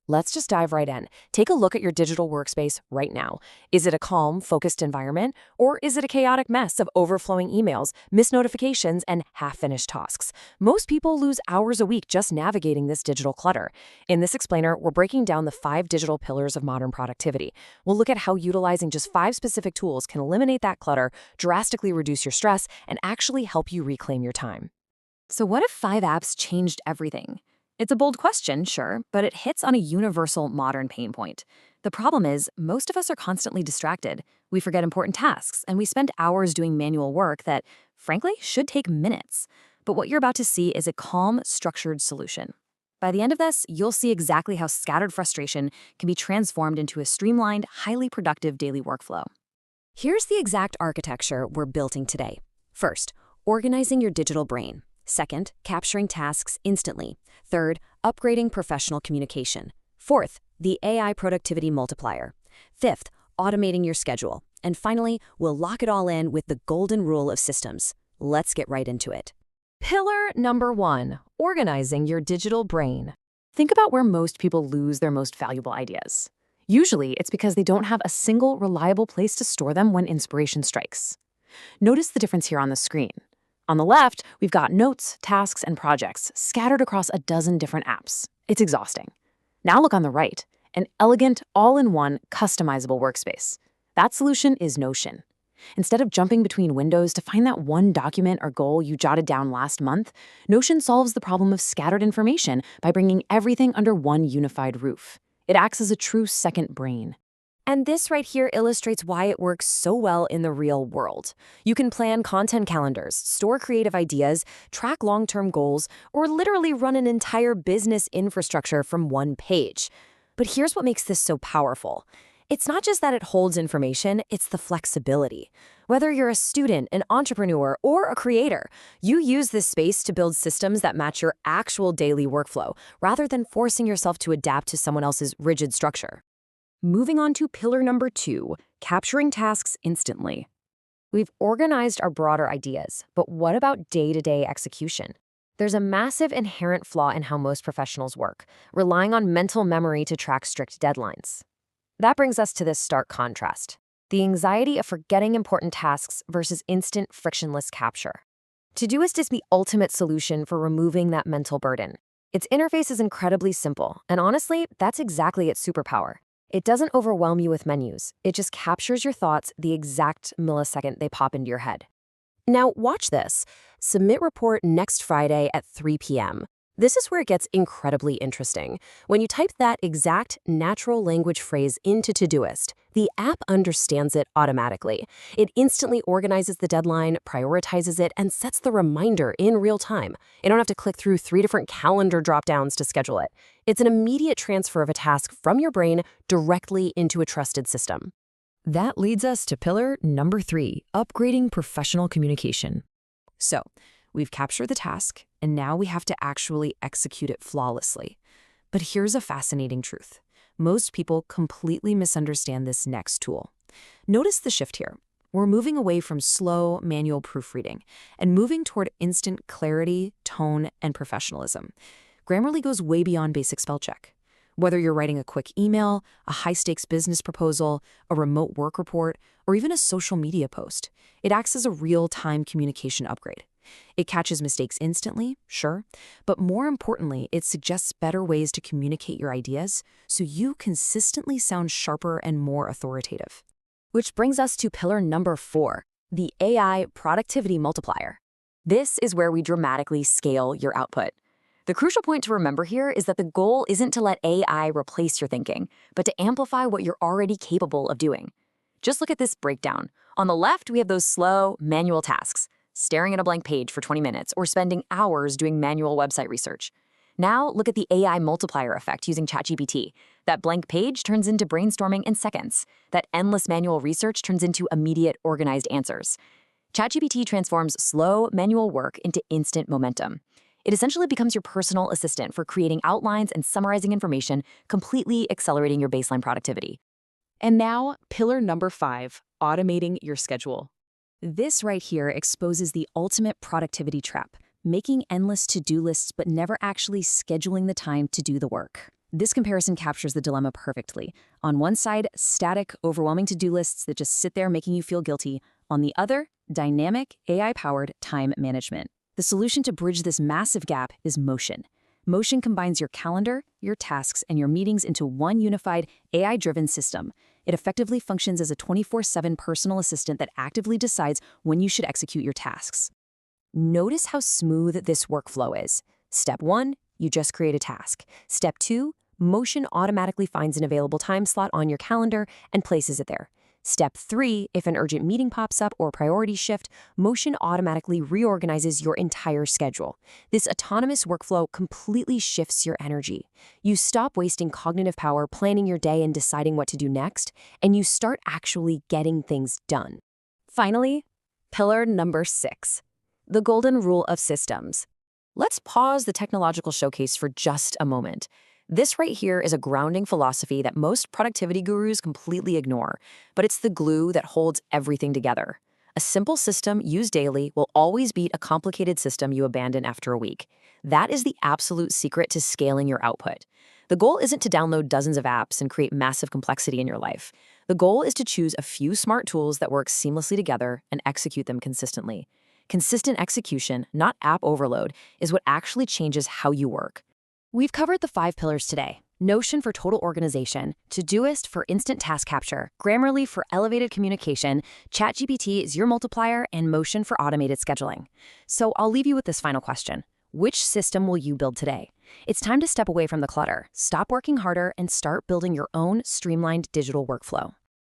Let's just dive right in. Take a look at your digital workspace right now. Is it a calm, focused environment, or is it a chaotic mess of overflowing emails, missed notifications, and half-finished tasks? Most people lose hours a week just navigating this digital clutter. In this explainer, we're breaking down the 5 digital pillars of modern productivity. We'll look at how utilizing just 5 specific tools can eliminate that clutter, drastically reduce your stress, and actually help you reclaim your time. So what if 5 apps changed everything? It's a bold question, sure, but it hits on a universal modern pain point. The problem is, most of us are constantly distracted. We forget important tasks, and we spend hours doing manual work that, frankly, should take minutes. But what you're about to see is a calm, structured solution. By the end of this, you'll see exactly how scattered frustration can be transformed into a streamlined, highly productive daily workflow. Here's the exact architecture we're building today. First, organizing your digital brain. Second, capturing tasks instantly. Third, upgrading professional communication. Fourth, the AI productivity multiplier. Fifth, automating your schedule. And finally, we'll lock it all in with the golden rule of systems. Let's get right into it. Pillar number 1, organizing your digital brain. Think about where most people lose their most valuable ideas. Usually, it's because they don't have a single reliable place to store them when inspiration strikes. Notice the difference here on the screen. On the left, we've got notes, tasks, and projects scattered across a dozen different apps. It's exhausting. Now look on the right, an elegant, all-in-one, customizable workspace. That solution is Notion. Instead of jumping between windows to find that one document or goal you jotted down last month, Notion solves the problem of scattered information by bringing everything under one unified roof. It acts as a true second brain. And this right here illustrates why it works so well in the real world. You can plan content calendars, store creative ideas, track long-term goals, or literally run an entire business infrastructure from one page. But here's what makes this so powerful. It's not just that it holds information, it's the flexibility. Whether you're a student, an entrepreneur, or a creator, you use this space to build systems that match your actual daily workflow, rather than forcing yourself to adapt to someone else's rigid structure. Moving on to pillar number 2, capturing tasks instantly. We've organized our broader ideas, but what about day-to-day execution? There's a massive inherent flaw in how most professionals work, relying on mental memory to track strict deadlines. That brings us to this stark contrast, the anxiety of forgetting important tasks versus instant, frictionless capture. Todoist is the ultimate solution for removing that mental burden. Its interface is incredibly simple, and honestly, that's exactly its superpower. It doesn't overwhelm you with menus. It just captures your thoughts the exact millisecond they pop into your head. Now, watch this. Submit report next Friday at 3 p.m. This is where it gets incredibly interesting. When you type that exact natural language phrase into Todoist, the app understands it automatically. It instantly organizes the deadline, prioritizes it, and sets the reminder in real time. You don't have to click through 3 different calendar dropdowns to schedule it. It's an immediate transfer of a task from your brain directly into a trusted system. That leads us to pillar number 3, upgrading professional communication. So, we've captured the task, and now we have to actually execute it flawlessly. But here's a fascinating truth. Most people completely misunderstand this next tool. Notice the shift here. We're moving away from slow, manual proofreading and moving toward instant clarity, tone, and professionalism. Grammarly goes way beyond basic spell check. Whether you're writing a quick email, a high-stakes business proposal, a remote work report, or even a social media post, it acts as a real-time communication upgrade. It catches mistakes instantly, sure, but more importantly, it suggests better ways to communicate your ideas so you consistently sound sharper and more authoritative. Which brings us to pillar number 4, the AI productivity multiplier. This is where we dramatically scale your output. The crucial point to remember here is that the goal isn't to let AI replace your thinking, but to amplify what you're already capable of doing. Just look at this breakdown. On the left, we have those slow, manual tasks, staring at a blank page for 20 minutes or spending hours doing manual website research. Now, look at the AI multiplier effect using ChatGPT. That blank page turns into brainstorming in seconds. That endless manual research turns into immediate, organized answers. ChatGPT transforms slow, manual work into instant momentum. It essentially becomes your personal assistant for creating outlines and summarizing information, completely accelerating your baseline productivity. And now, pillar number 5, automating your schedule. This right here exposes the ultimate productivity trap, making endless to-do lists but never actually scheduling the time to do the work. This comparison captures the dilemma perfectly. On one side, static, overwhelming to-do lists that just sit there making you feel guilty. On the other, dynamic, AI-powered time management. The solution to bridge this massive gap is Motion. Motion combines your calendar, your tasks, and your meetings into one unified, AI-driven system. It effectively functions as a 24/7 personal assistant that actively decides when you should execute your tasks. Notice how smooth this workflow is. Step 1, you just create a task. Step 2, Motion automatically finds an available time slot on your calendar and places it there. Step 3, if an urgent meeting pops up or priorities shift, Motion automatically reorganizes your entire schedule. This autonomous workflow completely shifts your energy. You stop wasting cognitive power planning your day and deciding what to do next, and you start actually getting things done. Finally, pillar number 6, the golden rule of systems. Let's pause the technological showcase for just a moment. This right here is a grounding philosophy that most productivity gurus completely ignore, but it's the glue that holds everything together. A simple system used daily will always beat a complicated system you abandon after a week. That is the absolute secret to scaling your output. The goal isn't to download dozens of apps and create massive complexity in your life. The goal is to choose a few smart tools that work seamlessly together and execute them consistently. Consistent execution, not app overload, is what actually changes how you work. We've covered the 5 pillars today. Notion for total organization, Todoist for instant task capture, Grammarly for elevated communication, ChatGPT is your multiplier, and Motion for automated scheduling. So I'll leave you with this final question. Which system will you build today? It's time to step away from the clutter, stop working harder, and start building your own streamlined digital workflow.